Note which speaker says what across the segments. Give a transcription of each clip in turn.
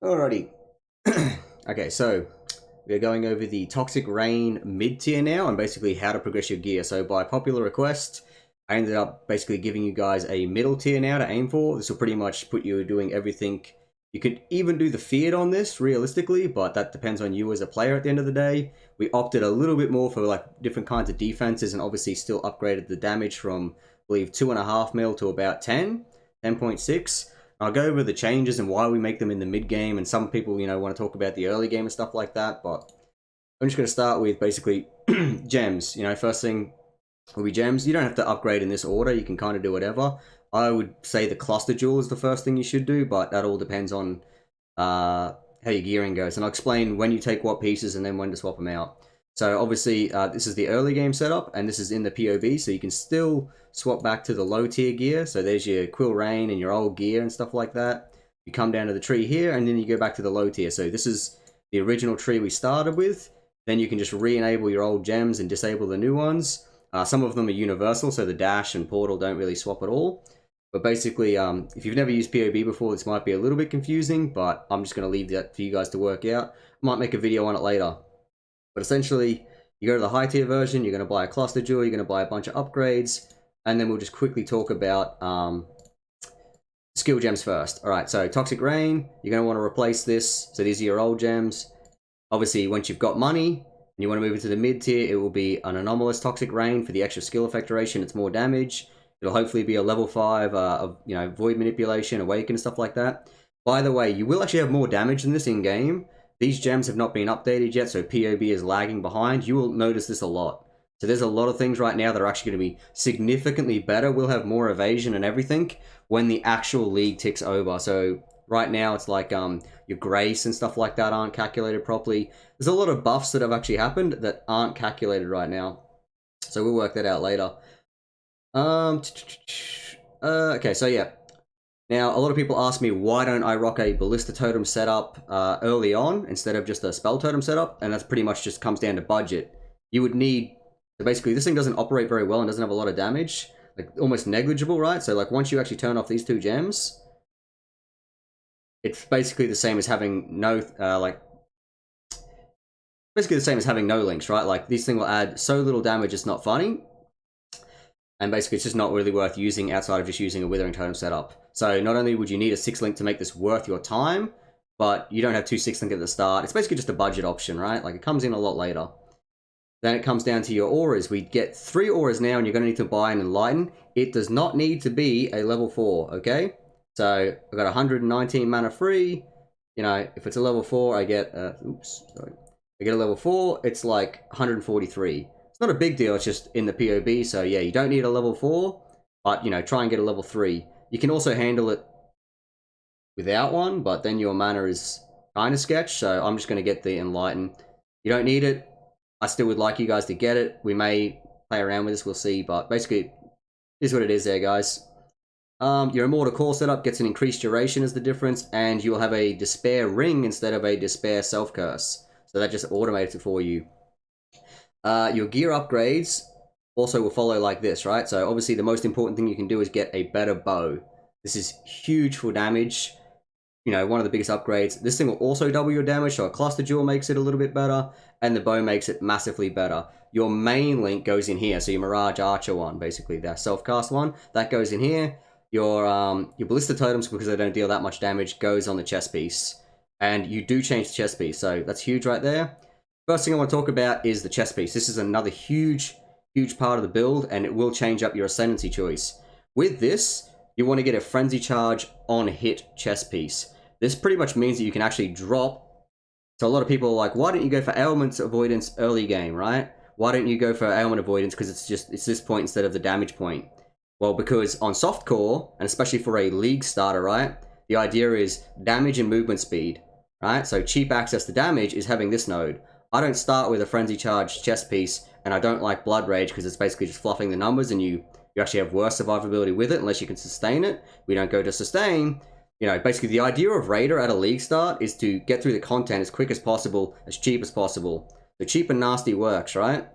Speaker 1: Alrighty. Okay, so we're going over the Toxic Rain mid tier now and basically how to progress your gear. So by popular request, I ended up basically giving you guys a middle tier now to aim for. This will pretty much put you doing everything. You could even do the feared on this realistically, but that depends on you as a player at the end of the day. We opted a little bit more for like different kinds of defenses and obviously still upgraded the damage from I believe 2.5 mil to about 10, 10.6. I'll go over the changes and why we make them in the mid game, and some people, want to talk about the early game and stuff like that, but I'm just going to start with basically gems. First thing will be gems. You don't have to upgrade in this order, you can kind of do whatever. I would say the cluster jewel is the first thing you should do, but that all depends on how your gearing goes, and I'll explain when you take what pieces and then when to swap them out. So obviously, this is the early game setup, and this is in the POB, so you can still swap back to the low tier gear. So there's your Quill Rain and your old gear and stuff like that. You come down to the tree here, and then you go back to the low tier. So this is the original tree we started with. Then you can just re-enable your old gems and disable the new ones. Some of them are universal, so the dash and portal don't really swap at all. But basically, if you've never used POB before, this might be a little bit confusing, but I'm just going to leave that for you guys to work out. I might make a video on it later. But essentially, you go to the high tier version, you're going to buy a cluster jewel, you're going to buy a bunch of upgrades, and then we'll just quickly talk about skill gems first. Alright, so Toxic Rain, you're going to want to replace this. So these are your old gems. Obviously, once you've got money, and you want to move into the mid tier, it will be an anomalous Toxic Rain for the extra skill effect duration, it's more damage. It'll hopefully be a level 5 Void Manipulation, Awaken, stuff like that. By the way, you will actually have more damage than this in-game. These gems have not been updated yet, so POB is lagging behind. You will notice this a lot. So there's a lot of things right now that are actually going to be significantly better. We'll have more evasion and everything when the actual league ticks over. So right now it's like your grace and stuff like that aren't calculated properly. There's a lot of buffs that have actually happened that aren't calculated right now. So we'll work that out later. Okay, so yeah. Now, a lot of people ask me, why don't I rock a Ballista Totem setup early on instead of just a Spell Totem setup? And that's pretty much just comes down to budget. You would need... So basically, this thing doesn't operate very well and doesn't have a lot of damage. Like, almost negligible, right? So, like, once you actually turn off these two gems, it's basically the same as having no, basically the same as having no links, right? Like, this thing will add so little damage, it's not funny. And basically, it's just not really worth using outside of just using a Withering Totem setup. So not only would you need a 6-link to make this worth your time, but you don't have two 6-link at the start. It's basically just a budget option, right? Like, it comes in a lot later. Then it comes down to your auras. We get 3 auras now, and you're going to need to buy an Enlighten. It does not need to be a level 4, okay? So I've got 119 mana free. You know, if it's a level 4, I get... I get a level 4, it's like 143. Not a big deal, it's just in the POB, so yeah, you don't need a level 4, but, try and get a level 3. You can also handle it without one, but then your mana is kind of sketch, so I'm just going to get the Enlighten. You don't need it. I still would like you guys to get it. We may play around with this, we'll see, but basically, here's what it is there, guys. Your Immortal Core setup gets an increased duration as the difference, and you'll have a Despair Ring instead of a Despair Self-Curse. So that just automates it for you. Your gear upgrades also will follow like this, right? So obviously the most important thing you can do is get a better bow. This is huge for damage. One of the biggest upgrades. This thing will also double your damage, so a cluster jewel makes it a little bit better, and the bow makes it massively better. Your main link goes in here, so your Mirage Archer one, basically, that self-cast one, that goes in here. Your Ballista Totems, because they don't deal that much damage, goes on the chest piece. And you do change the chest piece, so that's huge right there. First thing I want to talk about is the chest piece. This is another huge part of the build, and it will change up your Ascendancy choice. With this, you want to get a Frenzy Charge on hit chest piece. This pretty much means that you can actually drop. So a lot of people are like, why don't you go for ailment avoidance early game, right? Why don't you go for ailment avoidance? Because it's this point instead of the damage point. Well, because on softcore, and especially for a league starter, right? The idea is damage and movement speed, right? So cheap access to damage is having this node. I don't start with a Frenzy Charge chest piece, and I don't like Blood Rage because it's basically just fluffing the numbers, and you actually have worse survivability with it unless you can sustain it. We don't go to sustain. Basically the idea of Raider at a league start is to get through the content as quick as possible, as cheap as possible. So cheap and nasty works, right?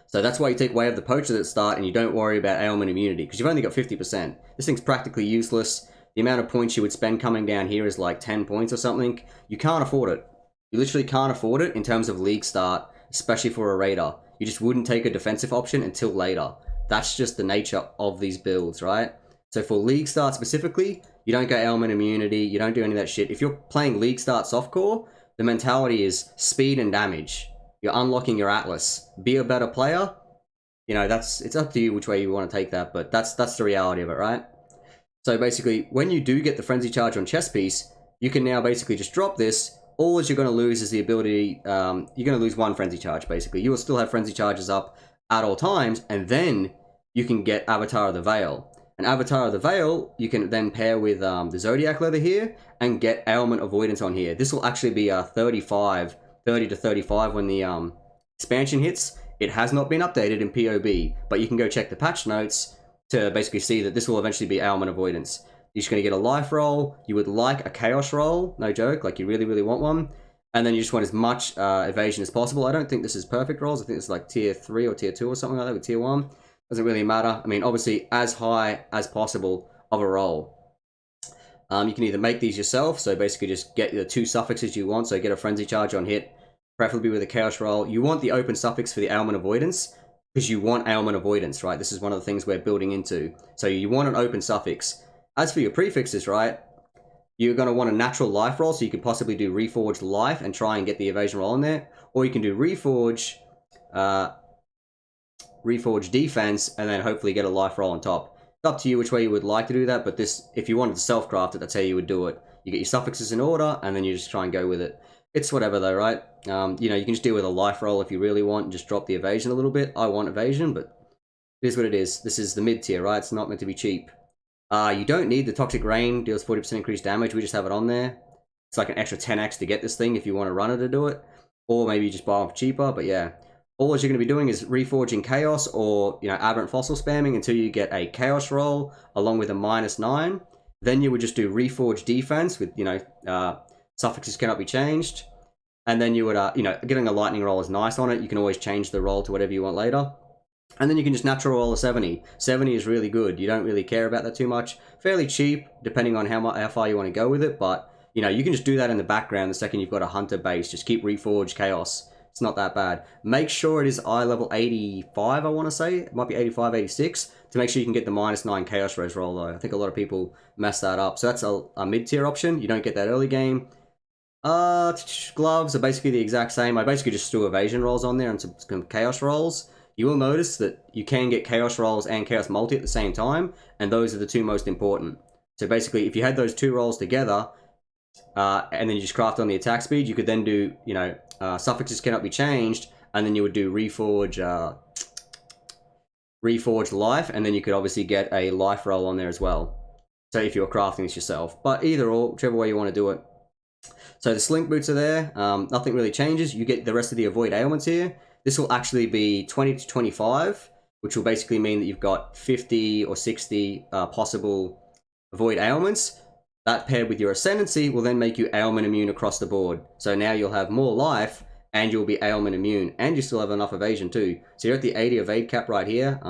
Speaker 1: So that's why you take Way of the Poacher at the start, and you don't worry about ailment immunity, because you've only got 50%. This thing's practically useless. the amount of points you would spend coming down here is like 10 points or something. You can't afford it. You literally can't afford it in terms of league start, especially for a raider. You just wouldn't take a defensive option until later. That's just the nature of these builds, right? So for league start specifically, you don't get ailment immunity, you don't do any of that shit. If you're playing league start softcore, the mentality is speed and damage. You're unlocking your Atlas. Be a better player. You know, it's up to you which way you want to take that, but that's the reality of it, right? So basically, when you do get the Frenzy Charge on Chess Piece, you can now basically just drop this. All that you're going to lose is the ability, you're going to lose one Frenzy Charge, basically. You will still have Frenzy Charges up at all times, and then you can get Avatar of the Veil. And Avatar of the Veil, you can then pair with the Zodiac Leather here, and get Ailment Avoidance on here. This will actually be 30 to 35 when the expansion hits. It has not been updated in POB, but you can go check the patch notes to basically see that this will eventually be Ailment Avoidance. You're just going to get a life roll. You would like a chaos roll, no joke, like you really, really want one. And then you just want as much evasion as possible. I don't think this is perfect rolls. I think it's like tier 3 or tier 2 or something like that with tier 1. Doesn't really matter. I mean, obviously, as high as possible of a roll. You can either make these yourself, so basically just get the 2 suffixes you want. So get a Frenzy Charge on hit, preferably with a chaos roll. You want the open suffix for the ailment avoidance, because you want ailment avoidance, right? This is one of the things we're building into. So you want an open suffix. As for your prefixes, right, you're going to want a natural life roll, so you could possibly do Reforged Life and try and get the evasion roll in there. Or you can do Reforge Defense, and then hopefully get a life roll on top. It's up to you which way you would like to do that, but this, if you wanted to self-craft it, that's how you would do it. You get your suffixes in order, and then you just try and go with it. It's whatever though, right? You know, you can just deal with a life roll if you really want, and just drop the evasion a little bit. I want evasion, but it is what it is. This is the mid-tier, right? It's not meant to be cheap. You don't need the Toxic Rain, deals 40% increased damage. We just have it on there. It's like an extra 10x to get this thing if you want to run it to do it. Or maybe you just buy it cheaper, but yeah. All you're going to be doing is reforging Chaos or, you know, Aberrant Fossil spamming until you get a Chaos roll along with a -9. Then you would just do Reforge Defense with, you know, suffixes cannot be changed. And then you would, you know, getting a Lightning roll is nice on it. You can always change the roll to whatever you want later. And then you can just natural roll a 70. 70 is really good. You don't really care about that too much. Fairly cheap, depending on how far you want to go with it. But, you know, you can just do that in the background the second you've got a Hunter base. Just keep Reforge Chaos. It's not that bad. Make sure it is eye level 85, I want to say. It might be 85, 86. To make sure you can get the -9 Chaos Res roll, though. I think a lot of people mess that up. So that's a mid-tier option. You don't get that early game. Gloves are basically the exact same. I basically just threw evasion rolls on there and some chaos rolls. You will notice that you can get chaos rolls and chaos multi at the same time, and those are the 2 most important. So basically, if you had those 2 rolls together, and then you just craft on the attack speed, you could then do, you know, suffixes cannot be changed, and then you would do Reforge Life, and then you could obviously get a life roll on there as well. So if you're crafting this yourself. But either or, whichever way you want to do it. So the Slink Boots are there. Nothing really changes. You get the rest of the Avoid Ailments here. This will actually be 20 to 25, which will basically mean that you've got 50 or 60 possible Avoid Ailments. That paired with your Ascendancy will then make you ailment immune across the board. So now you'll have more life, and you'll be ailment immune, and you still have enough evasion too. So you're at the 80 evade cap right here.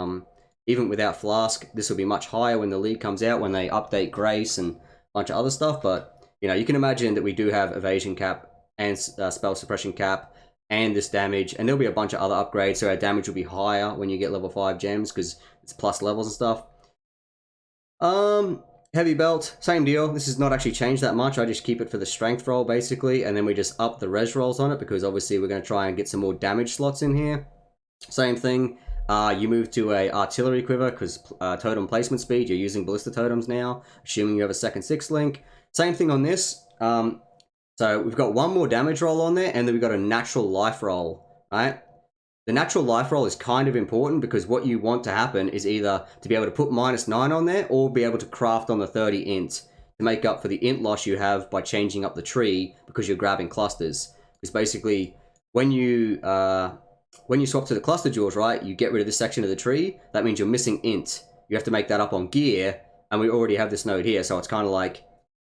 Speaker 1: Even without Flask, this will be much higher when the league comes out, when they update Grace and a bunch of other stuff, but you know, you can imagine that we do have evasion cap and spell suppression cap and this damage, and there'll be a bunch of other upgrades, so our damage will be higher when you get level 5 gems, because it's plus levels and stuff. Heavy belt, same deal. This has not actually changed that much. I just keep it for the strength roll, basically, and then we just up the res rolls on it, because obviously we're going to try and get some more damage slots in here. Same thing. You move to a artillery quiver, because totem placement speed, you're using ballista totems now, assuming you have a second 6 link. Same thing on this. So we've got 1 more damage roll on there, and then we've got a natural life roll, right? The natural life roll is kind of important, because what you want to happen is either to be able to put -9 on there, or be able to craft on the 30 int to make up for the int loss you have by changing up the tree, because you're grabbing clusters. Because basically, when you swap to the cluster jewels, right, you get rid of this section of the tree. That means you're missing int. You have to make that up on gear, and we already have this node here, so it's kind of like,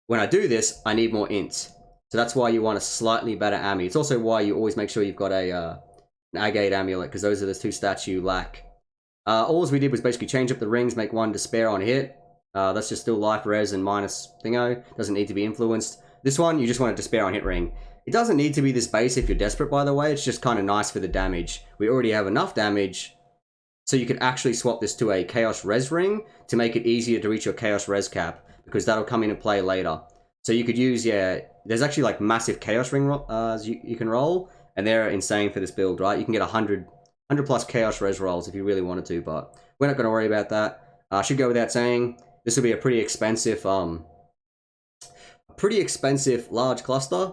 Speaker 1: when I do this, I need more int. So that's why you want a slightly better Ami. It's also why you always make sure you've got an Agate Amulet, because those are the 2 stats you lack. All we did was basically change up the rings, make 1 Despair on hit, That's just still life, res, and minus thingo. Doesn't need to be influenced. This one, you just want to despair on hit ring. It doesn't need to be this base if you're desperate, by the way. It's just kind of nice for the damage. We already have enough damage, so you could actually swap this to a chaos res ring to make it easier to reach your chaos res cap, because that'll come into play later. So you could use, yeah, there's actually like massive chaos ring you can roll, and they're insane for this build, right? You can get 100 plus chaos res rolls if you really wanted to, but we're not going to worry about that. Should go without saying, this will be a pretty expensive large cluster.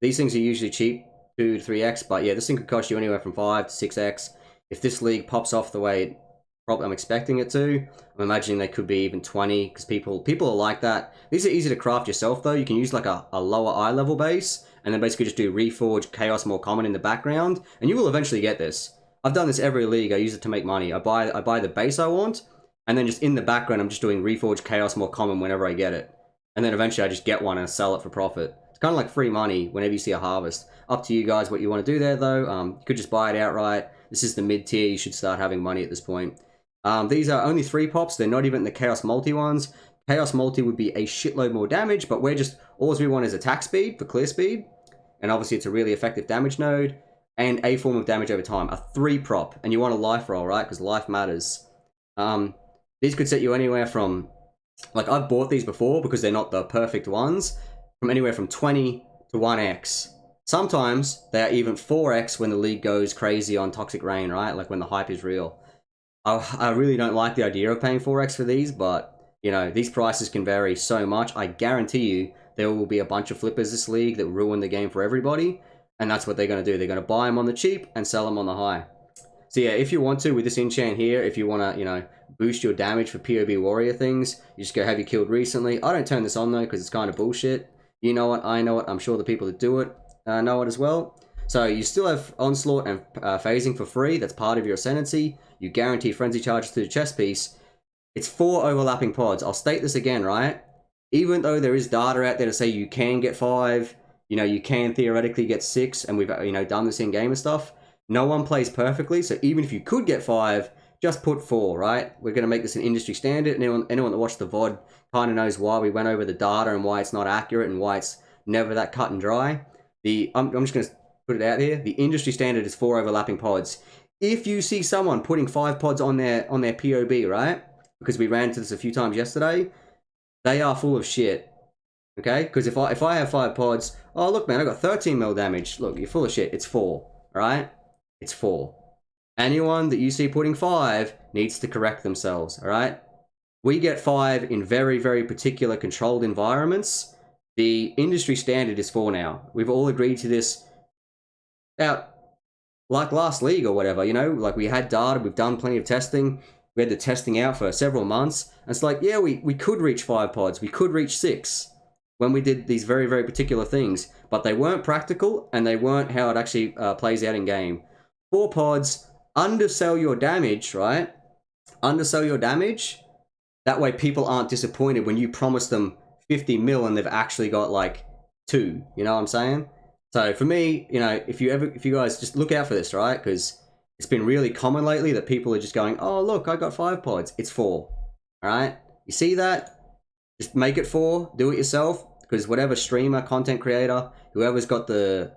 Speaker 1: These things are usually cheap, 2 to 3x, but yeah, this thing could cost you anywhere from 5 to 6x. If this league pops off the way I'm expecting it to, I'm imagining they could be even 20, because people are like that. These are easy to craft yourself, though. You can use like a lower eye level base, and then basically just do Reforge Chaos more common in the background, and you will eventually get this. I've done this every league. I use it to make money. I buy the base I want, and then just in the background, I'm just doing Reforge Chaos more common whenever I get it. And then eventually I just get one and sell it for profit. It's kind of like free money whenever you see a harvest. Up to you guys what you want to do there, though. You could just buy it outright. This is the mid-tier. You should start having money at this point. These are only 3 pops. They're not even the Chaos Multi ones. Chaos Multi would be a shitload more damage, but all we want is attack speed for clear speed. And obviously it's a really effective damage node. And a form of damage over time. A 3 prop. And you want a life roll, right? Because life matters. These could set you anywhere from... Like, I've bought these before because they're not the perfect ones. From anywhere from 20 to 1x. Sometimes they are even 4x when the league goes crazy on Toxic Rain, right? Like when the hype is real. I really don't like the idea of paying 4x for these, but, you know, these prices can vary so much. I guarantee you there will be a bunch of flippers this league that ruin the game for everybody, and that's what they're going to do. They're going to buy them on the cheap and sell them on the high. So yeah, if you want to, with this enchant here, if you want to, you know, boost your damage for PoB warrior things, you just go, have you killed recently? I don't turn this on, though, because it's kind of bullshit. You know it, I know it, I'm sure the people that do it know it as well. So you still have Onslaught and Phasing for free. That's part of your Ascendancy. You guarantee Frenzy charges to the chest piece. It's 4 overlapping pods. I'll state this again, right? Even though there is data out there to say you can get 5, you know, you can theoretically get 6, and we've, you know, done this in game and stuff. No one plays perfectly, so even if you could get 5, just put 4, right? We're going to make this an industry standard. Anyone that watched the VOD kind of knows why we went over the data and why it's not accurate and why it's never that cut and dry. I'm just going to put it out here. The industry standard is 4 overlapping pods. If you see someone putting 5 pods on their POB, right? Because we ran into this a few times yesterday, they are full of shit. Okay? Because if I have 5 pods, oh look man, I got 13 mil damage. Look, you're full of shit. It's 4, right? It's 4. Anyone that you see putting 5 needs to correct themselves, alright? We get 5 in very, very particular controlled environments. The industry standard is 4 now. We've all agreed to this out like last league or whatever, you know? Like we had data, we've done plenty of testing. We had the testing out for several months. And it's like, yeah, we could reach 5 pods. We could reach 6 when we did these very, very particular things. But they weren't practical and they weren't how it actually plays out in game. 4 pods... Undersell your damage, right? Undersell your damage. That way people aren't disappointed when you promise them 50 mil and they've actually got like 2. You know what I'm saying? So for me, you know, if you guys just look out for this, right? Because it's been really common lately that people are just going, oh, look, I got 5 pods. It's 4. All right? You see that? Just make it 4. Do it yourself. Because whatever streamer, content creator, whoever's got the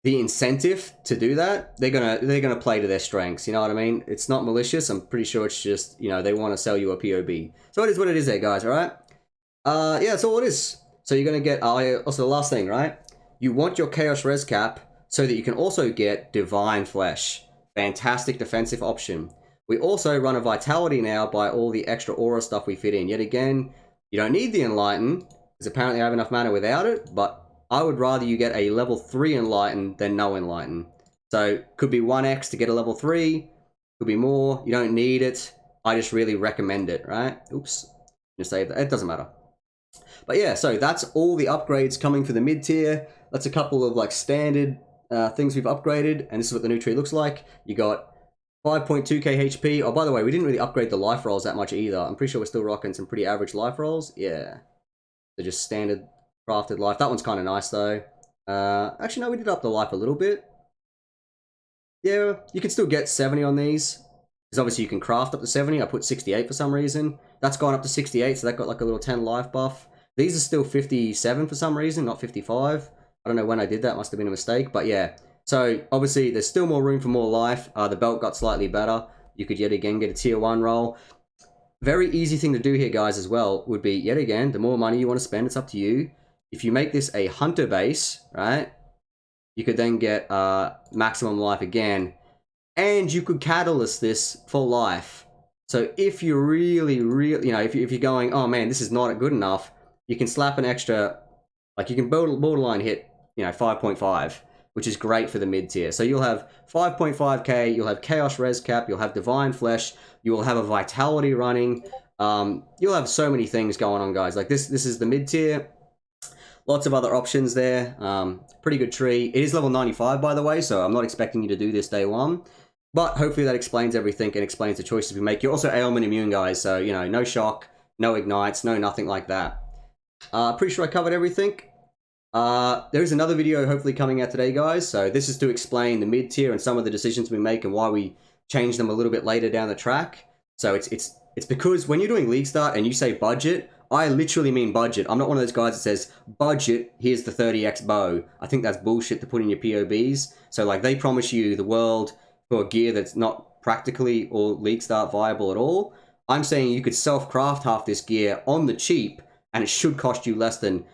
Speaker 1: incentive to do that, they're gonna play to their strengths. You know what I mean? It's not malicious. I'm pretty sure it's just, you know, they want to sell you a POB. So it is what it is there, guys. All right. Yeah, that's all it is. So you're gonna get also the last thing, right? You want your Chaos Res cap so that you can also get Divine Flesh. Fantastic defensive option. We also run a Vitality now by all the extra aura stuff we fit in. Yet again, you don't need the Enlighten because apparently I have enough mana without it, but I would rather you get a level 3 Enlighten than no Enlighten. So, could be 1x to get a level 3. Could be more. You don't need it. I just really recommend it, right? Oops. Just save that. It doesn't matter. But yeah, so that's all the upgrades coming for the mid-tier. That's a couple of like standard things we've upgraded. And this is what the new tree looks like. You got 5.2k HP. Oh, by the way, we didn't really upgrade the life rolls that much either. I'm pretty sure we're still rocking some pretty average life rolls. Yeah. They're just standard crafted life. That one's kind of nice though. Actually, no, we did up the life a little bit. Yeah, you can still get 70 on these. because obviously you can craft up to 70. I put 68 for some reason. That's gone up to 68, so that got like a little 10 life buff. These are still 57 for some reason, not 55. I don't know when I did that, must have been a mistake, but yeah. So obviously there's still more room for more life. The belt got slightly better. You could yet again get a tier 1 roll. Very easy thing to do here, guys, as well, would be, yet again, the more money you want to spend, it's up to you. If you make this a hunter base, right, you could then get maximum life again, and you could catalyst this for life. So if you're really, you know, if you're going, oh man, this is not good enough, you can slap an extra, like you can borderline hit, you know, 5.5, which is great for the mid tier. So you'll have 5.5k, you'll have Chaos Res Cap, you'll have Divine Flesh, you will have a Vitality running, you'll have so many things going on, guys. Like this is the mid tier. Lots of other options there. Pretty good tree. It is level 95, by the way, so I'm not expecting you to do this day 1. But hopefully that explains everything and explains the choices we make. You're also ailment immune, guys, so, you know, no shock, no ignites, no nothing like that. Pretty sure I covered everything. There is another video hopefully coming out today, guys. So this is to explain the mid tier and some of the decisions we make and why we change them a little bit later down the track. So it's because when you're doing League Start and you say budget, I literally mean budget. I'm not one of those guys that says, budget, here's the 30x bow. I think that's bullshit to put in your POBs. So, like, they promise you the world for gear that's not practically or League Start viable at all. I'm saying you could self-craft half this gear on the cheap, and it should cost you less than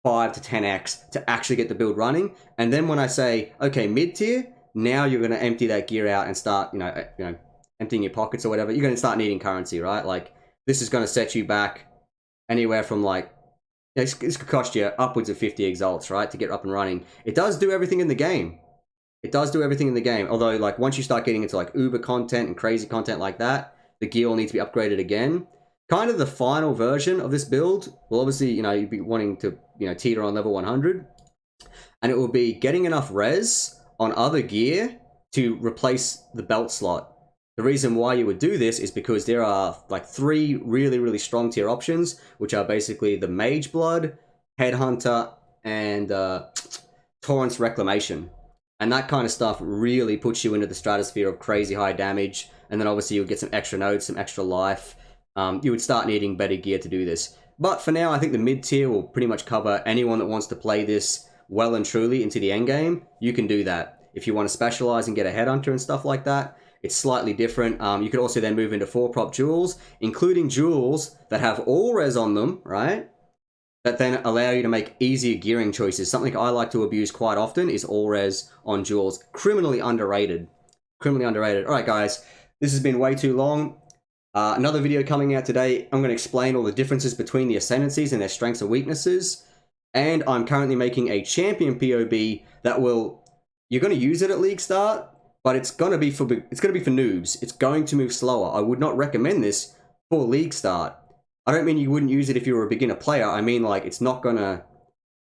Speaker 1: 5 to 10x to actually get the build running. And then when I say, okay, mid-tier, now you're going to empty that gear out and start, you know, emptying your pockets or whatever. You're going to start needing currency, right? Like, this is going to set you back anywhere from, like, this could cost you upwards of 50 exalts, right, to get up and running. It does do everything in the game. It does do everything in the game. Although, like, once you start getting into, like, Uber content and crazy content like that, the gear will need to be upgraded again. Kind of the final version of this build will obviously, you know, you'd be wanting to, you know, teeter on level 100. And it will be getting enough res on other gear to replace the belt slot. The reason why you would do this is because there are like 3 really, really strong tier options, which are basically the Mage Blood, Headhunter, and Torrent's Reclamation. And that kind of stuff really puts you into the stratosphere of crazy high damage. And then obviously you'll get some extra nodes, some extra life. You would start needing better gear to do this. But for now, I think the mid tier will pretty much cover anyone that wants to play this well and truly into the endgame. You can do that. If you want to specialize and get a Headhunter and stuff like that, it's slightly different. You could also then move into 4-prop jewels, including jewels that have all res on them, right? That then allow you to make easier gearing choices. Something I like to abuse quite often is all res on jewels. Criminally underrated. Criminally underrated. All right, guys, this has been way too long. Another video coming out today. I'm going to explain all the differences between the Ascendancies and their strengths and weaknesses. And I'm currently making a champion POB that will... You're going to use it at League Start, but it's going to be for noobs. It's going to move slower. I would not recommend this for League Start. I don't mean you wouldn't use it if you were a beginner player. I mean, like, it's not going to,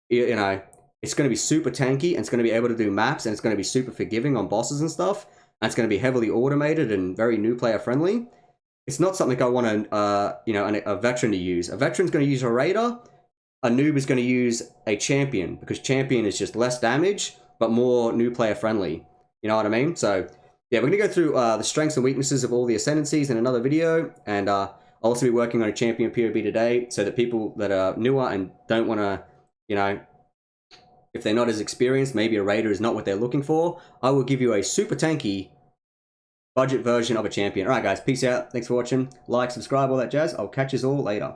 Speaker 1: you know, it's going to be super tanky, and it's going to be able to do maps, and it's going to be super forgiving on bosses and stuff, and it's going to be heavily automated and very new player friendly. It's not something I want you know, a veteran to use. A veteran's going to use a raider. A noob is going to use a champion, because champion is just less damage, but more new player friendly. You know what I mean? So, yeah, we're going to go through the strengths and weaknesses of all the Ascendancies in another video, and I'll also be working on a champion POB today, so that people that are newer and don't want to, you know, if they're not as experienced, maybe a raider is not what they're looking for, I will give you a super tanky budget version of a champion. Alright guys, peace out, thanks for watching, like, subscribe, all that jazz, I'll catch you all later.